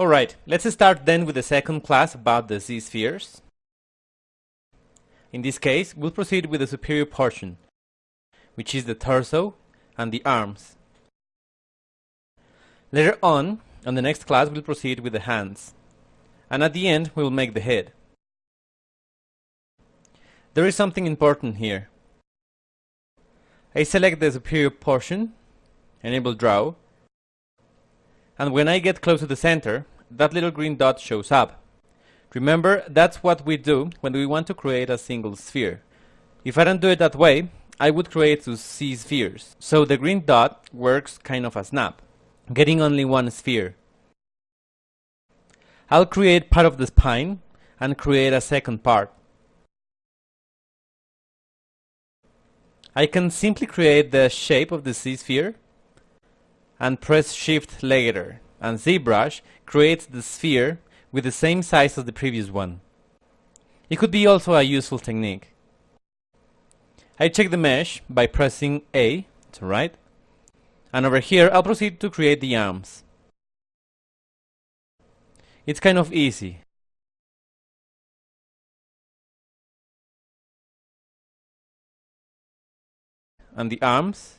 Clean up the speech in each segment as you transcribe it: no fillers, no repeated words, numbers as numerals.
Alright, let's start then with the second class about the Z-spheres. In this case, we'll proceed with the superior portion, which is the torso and the arms. Later on the next class, we'll proceed with the hands. And at the end, we'll make the head. There is something important here. I select the superior portion, enable draw, and when I get close to the center, that little green dot shows up. Remember, that's what we do when we want to create a single sphere. If I don't do it that way, I would create two Z-spheres. So the green dot works kind of a snap, getting only one sphere. I'll create part of the spine and create a second part. I can simply create the shape of the Z-sphere and press Shift later, and ZBrush creates the sphere with the same size as the previous one. It could be also a useful technique. I check the mesh by pressing A to right, and over here I'll proceed to create the arms. It's kind of easy. And the arms,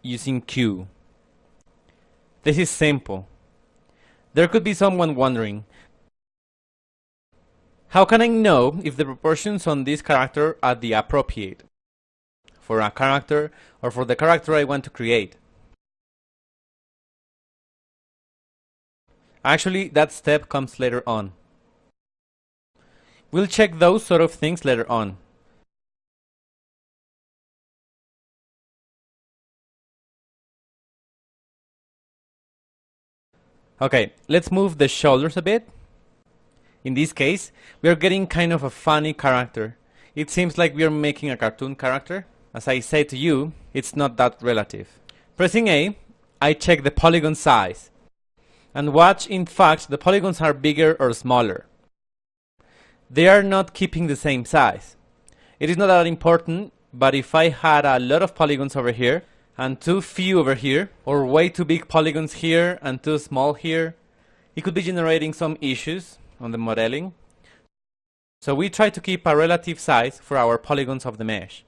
using Q. This is simple. There could be someone wondering, how can I know if the proportions on this character are the appropriate for a character or for the character I want to create? Actually, that step comes later on. We'll check those sort of things later on. Okay, let's move the shoulders a bit. In this case, we are getting kind of a funny character. It seems like we are making a cartoon character. As I said to you, it's not that relative. Pressing A, I check the polygon size. And watch, in fact, the polygons are bigger or smaller. They are not keeping the same size. It is not that important, but if I had a lot of polygons over here, and too few over here, or way too big polygons here and too small here, it could be generating some issues on the modeling. So we try to keep a relative size for our polygons of the mesh.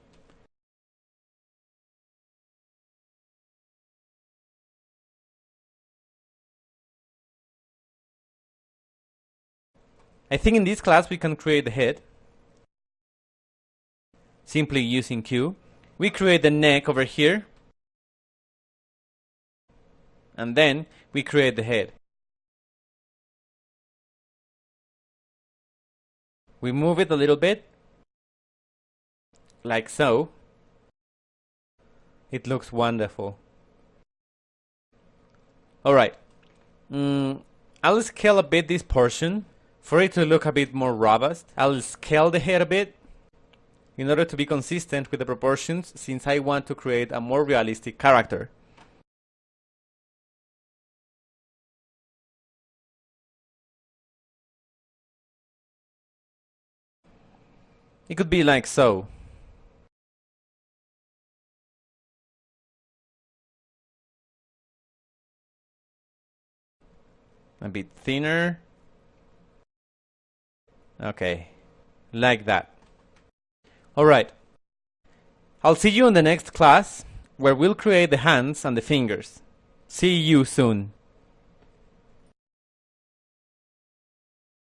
I think in this class we can create the head simply using Q. We create the neck over here, and then we create the head. We move it a little bit, like so. It looks wonderful. Alright, I'll scale a bit this portion for it to look a bit more robust. I'll scale the head a bit in order to be consistent with the proportions, since I want to create a more realistic character. It could be like so. A bit thinner. Okay, like that. Alright. I'll see you in the next class, where we'll create the hands and the fingers. See you soon.